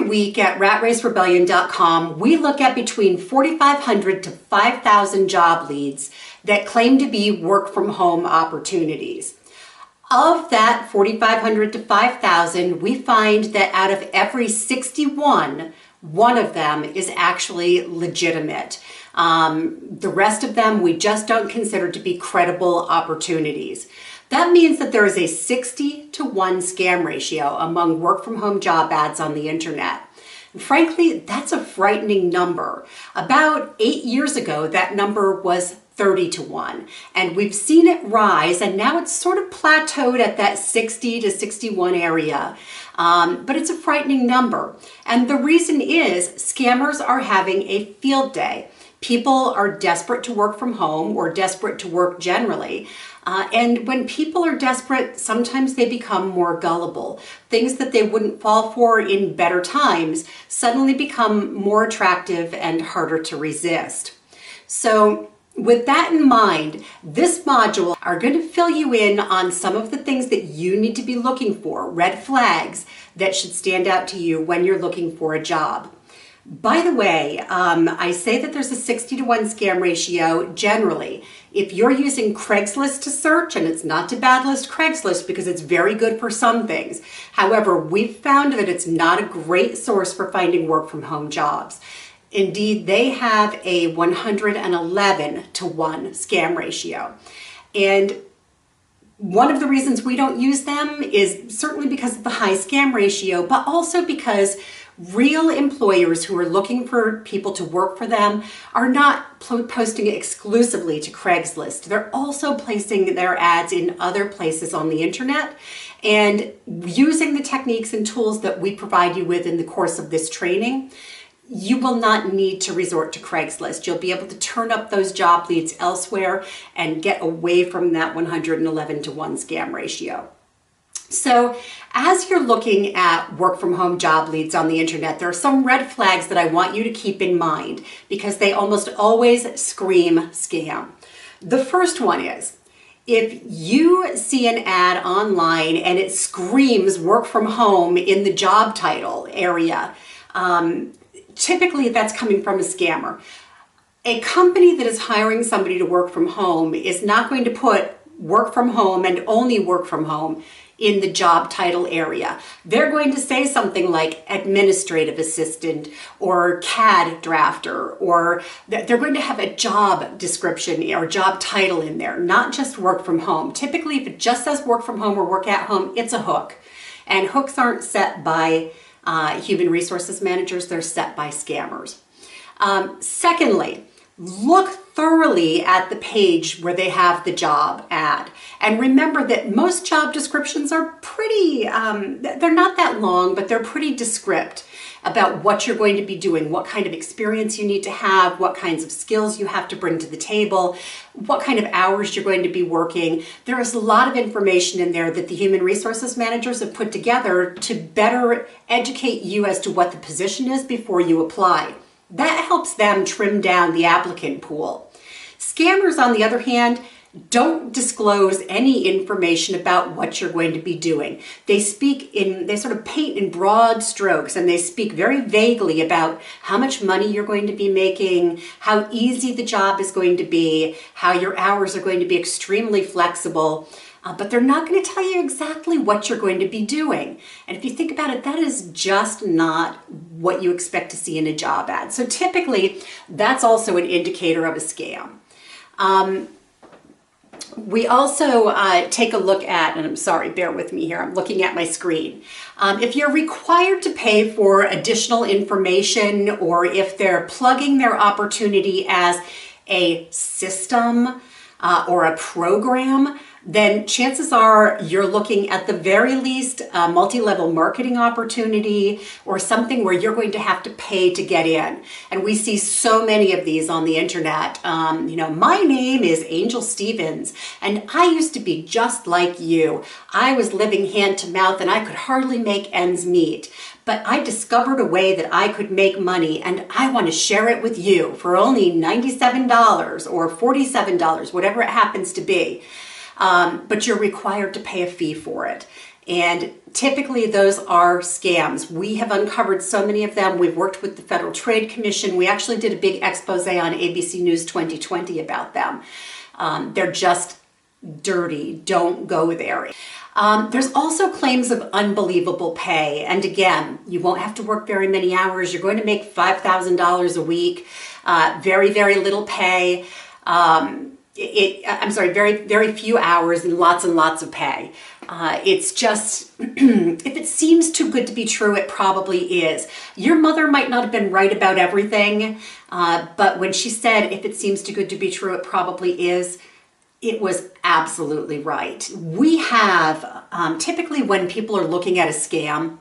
week at ratracerebellion.com, we look at between 4,500 to 5,000 job leads that claim to be work from home opportunities. Of that 4,500 to 5,000, we find that out of every 61, one of them is actually legitimate. The rest of them we just don't consider to be credible opportunities. That means that there is a 60-to-1 scam ratio among work from home job ads on the internet. And frankly, that's a frightening number. About 8 years ago, that number was 30-to-1, and we've seen it rise, and now it's sort of plateaued at that 60 to 61 area. But it's a frightening number. And the reason is scammers are having a field day. People are desperate to work from home or desperate to work generally. And when people are desperate, sometimes they become more gullible. Things that they wouldn't fall for in better times suddenly become more attractive and harder to resist. So with that in mind, this module are going to fill you in on some of the things that you need to be looking for, red flags that should stand out to you when you're looking for a job. By the way, I say that there's a 60-to-1 scam ratio generally. If you're using Craigslist to search, and it's not to badlist Craigslist because it's very good for some things. However, we've found that it's not a great source for finding work from home jobs. Indeed, they have a 111-to-1 scam ratio. And one of the reasons we don't use them is certainly because of the high scam ratio, but also because real employers who are looking for people to work for them are not posting exclusively to Craigslist. They're also placing their ads in other places on the internet and using the techniques and tools that we provide you with in the course of this training. You will not need to resort to Craigslist. You'll be able to turn up those job leads elsewhere and get away from that 111-to-1 scam ratio. So as you're looking at work from home job leads on the internet, there are some red flags that I want you to keep in mind because they almost always scream scam. The first one is, if you see an ad online and it screams work from home in the job title area, typically that's coming from a scammer. A company that is hiring somebody to work from home is not going to put work from home and only work from home in the job title area. They're going to say something like administrative assistant or CAD drafter, or they're going to have a job description or job title in there, not just work from home. Typically, if it just says work from home or work at home, it's a hook. And hooks aren't set by human resources managers, they're set by scammers. Secondly, look thoroughly at the page where they have the job ad. And remember that most job descriptions are pretty, they're not that long, but they're pretty descriptive about what you're going to be doing, what kind of experience you need to have, what kinds of skills you have to bring to the table, what kind of hours you're going to be working. There is a lot of information in there that the human resources managers have put together to better educate you as to what the position is before you apply. That helps them trim down the applicant pool. Scammers, on the other hand, don't disclose any information about what you're going to be doing. They sort of paint in broad strokes, and they speak very vaguely about how much money you're going to be making, how easy the job is going to be, how your hours are going to be extremely flexible. But they're not going to tell you exactly what you're going to be doing. And if you think about it, that is just not what you expect to see in a job ad. So typically, that's also an indicator of a scam. We also take a look at, and I'm sorry, bear with me here, I'm looking at my screen. If you're required to pay for additional information, or if they're plugging their opportunity as a system or a program, then chances are you're looking at the very least a multi-level marketing opportunity or something where you're going to have to pay to get in. And we see so many of these on the internet. My name is Angel Stevens, and I used to be just like you. I was living hand to mouth and I could hardly make ends meet. But I discovered a way that I could make money, and I want to share it with you for only $97 or $47, whatever it happens to be. But you're required to pay a fee for it. And typically those are scams. We have uncovered so many of them. We've worked with the Federal Trade Commission. We actually did a big expose on ABC News 2020 about them. They're just dirty. Don't go there. There's also claims of unbelievable pay. And again, you won't have to work very many hours. You're going to make $5,000 a week. Very, very little pay. Very, very few hours and lots of pay. It's just, if it seems too good to be true, it probably is. Your mother might not have been right about everything, but when she said, if it seems too good to be true, it probably is, it was absolutely right. We have, typically when people are looking at a scam,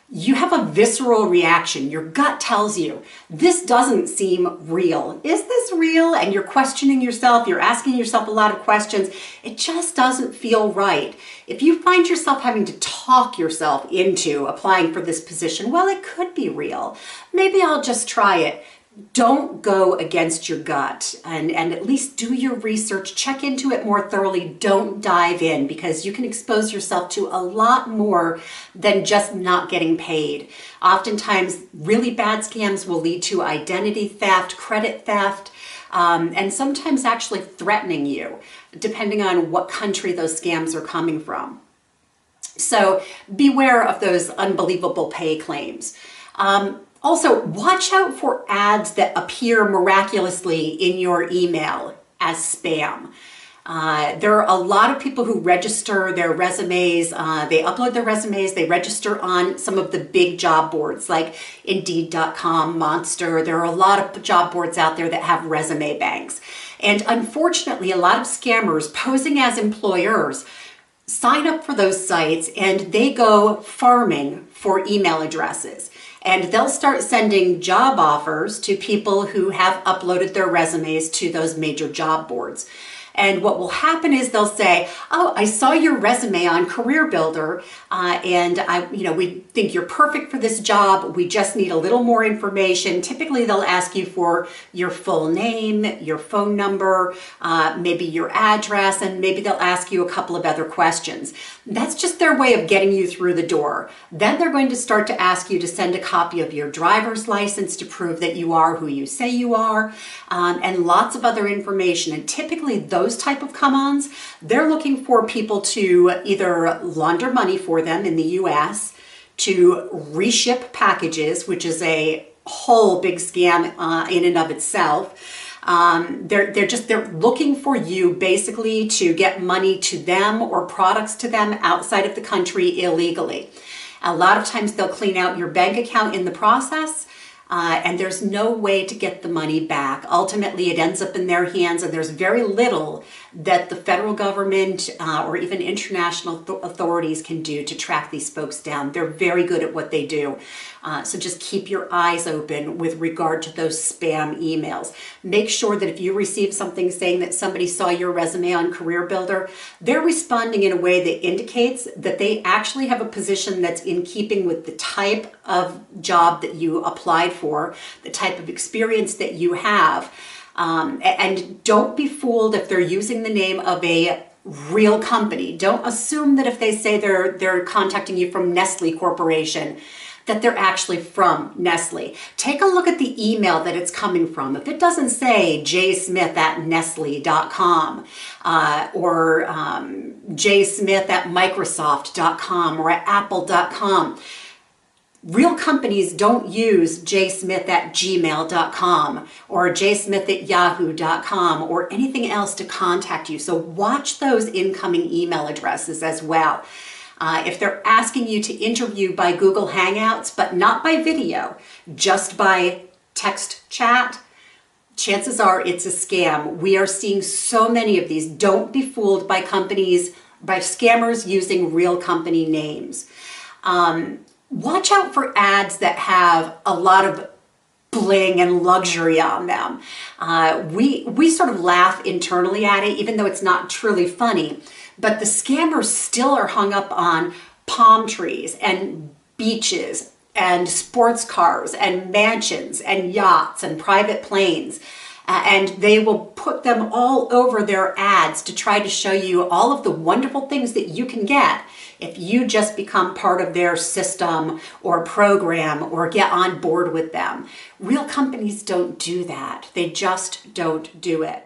you have a visceral reaction. Your gut tells you, this doesn't seem real. Is this real? And you're questioning yourself. You're asking yourself a lot of questions. It just doesn't feel right. If you find yourself having to talk yourself into applying for this position, well, it could be real. Maybe I'll just try it. Don't go against your gut and at least do your research, check into it more thoroughly. Don't dive in because you can expose yourself to a lot more than just not getting paid. Oftentimes, really bad scams will lead to identity theft, credit theft, and sometimes actually threatening you, depending on what country those scams are coming from. So beware of those unbelievable pay claims. Also, watch out for ads that appear miraculously in your email as spam. There are a lot of people who register their resumes, they upload their resumes, they register on some of the big job boards like Indeed.com, Monster. There are a lot of job boards out there that have resume banks. And unfortunately, a lot of scammers posing as employers sign up for those sites and they go farming for email addresses. And they'll start sending job offers to people who have uploaded their resumes to those major job boards. And what will happen is they'll say, oh, I saw your resume on Career Builder, and we think you're perfect for this job. We just need a little more information. Typically, they'll ask you for your full name, your phone number, maybe your address, and maybe they'll ask you a couple of other questions. That's just their way of getting you through the door. Then they're going to start to ask you to send a copy of your driver's license to prove that you are who you say you are, and lots of other information. And typically, those type of come-ons, they're looking for people to either launder money for them in the US, to reship packages, which is a whole big scam in and of itself. They're looking for you basically to get money to them or products to them outside of the country illegally. A lot of times they'll clean out your bank account in the process. And there's no way to get the money back. Ultimately, it ends up in their hands, and there's very little that the federal government or even international authorities can do to track these folks down. They're very good at what they do. So just keep your eyes open with regard to those spam emails. Make sure that if you receive something saying that somebody saw your resume on Career Builder, they're responding in a way that indicates that they actually have a position that's in keeping with the type of job that you applied for, the type of experience that you have. And don't be fooled if they're using the name of a real company. Don't assume that if they say they're contacting you from Nestle Corporation, that they're actually from Nestle. Take a look at the email that it's coming from. If it doesn't say jsmith@nestle.com or jsmith@microsoft.com or at apple.com, real companies don't use jsmith@gmail.com or jsmith@yahoo.com or anything else to contact you. So watch those incoming email addresses as well. If they're asking you to interview by Google Hangouts, but not by video, just by text chat, chances are it's a scam. We are seeing so many of these. Don't be fooled by companies, by scammers using real company names. Watch out for ads that have a lot of bling and luxury on them. We sort of laugh internally at it, even though it's not truly funny. But the scammers still are hung up on palm trees and beaches and sports cars and mansions and yachts and private planes. and they will put them all over their ads to try to show you all of the wonderful things that you can get if you just become part of their system or program or get on board with them. Real companies don't do that. They just don't do it.